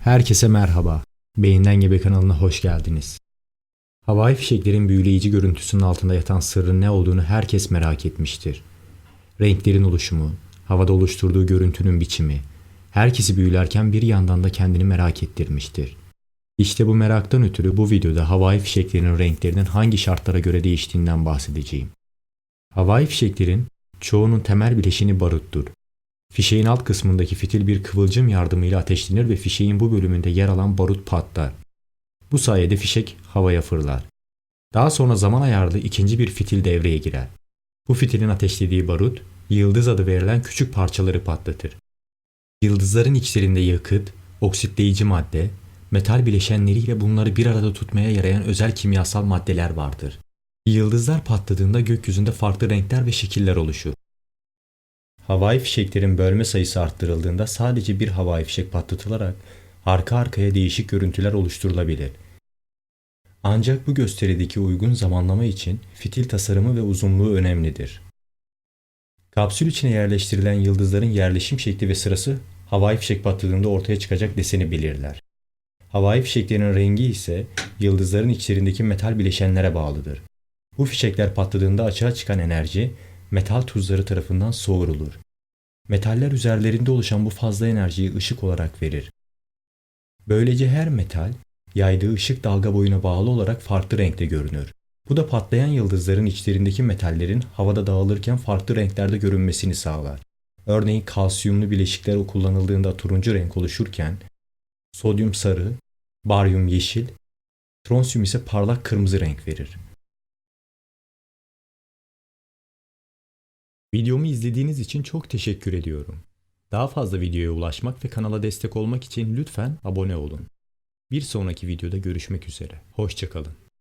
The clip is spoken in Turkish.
Herkese merhaba. Beyinden Gebe kanalına hoş geldiniz. Havai fişeklerin büyüleyici görüntüsünün altında yatan sırrın ne olduğunu herkes merak etmiştir. Renklerin oluşumu, havada oluşturduğu görüntünün biçimi, herkesi büyülerken bir yandan da kendini merak ettirmiştir. İşte bu meraktan ötürü bu videoda havai fişeklerin renklerinin hangi şartlara göre değiştiğinden bahsedeceğim. Havai fişeklerin çoğunun temel bileşeni baruttur. Fişeğin alt kısmındaki fitil bir kıvılcım yardımıyla ateşlenir ve fişeğin bu bölümünde yer alan barut patlar. Bu sayede fişek havaya fırlar. Daha sonra zaman ayarlı ikinci bir fitil devreye girer. Bu fitilin ateşlediği barut, yıldız adı verilen küçük parçaları patlatır. Yıldızların içlerinde yakıt, oksitleyici madde, metal bileşenleriyle bunları bir arada tutmaya yarayan özel kimyasal maddeler vardır. Yıldızlar patladığında gökyüzünde farklı renkler ve şekiller oluşur. Havai fişeklerin bölme sayısı arttırıldığında sadece bir havai fişek patlatılarak arka arkaya değişik görüntüler oluşturulabilir. Ancak bu gösterideki uygun zamanlama için fitil tasarımı ve uzunluğu önemlidir. Kapsül içine yerleştirilen yıldızların yerleşim şekli ve sırası havai fişek patladığında ortaya çıkacak deseni belirler. Havai fişeklerin rengi ise yıldızların içlerindeki metal bileşenlere bağlıdır. Bu fişekler patladığında açığa çıkan enerji metal tuzları tarafından soğurulur. Metaller üzerlerinde oluşan bu fazla enerjiyi ışık olarak verir. Böylece her metal yaydığı ışık dalga boyuna bağlı olarak farklı renkte görünür. Bu da patlayan yıldızların içlerindeki metallerin havada dağılırken farklı renklerde görünmesini sağlar. Örneğin kalsiyumlu bileşikler kullanıldığında turuncu renk oluşurken sodyum sarı, baryum yeşil, stronsiyum ise parlak kırmızı renk verir. Videomu izlediğiniz için çok teşekkür ediyorum. Daha fazla videoya ulaşmak ve kanala destek olmak için lütfen abone olun. Bir sonraki videoda görüşmek üzere. Hoşça kalın.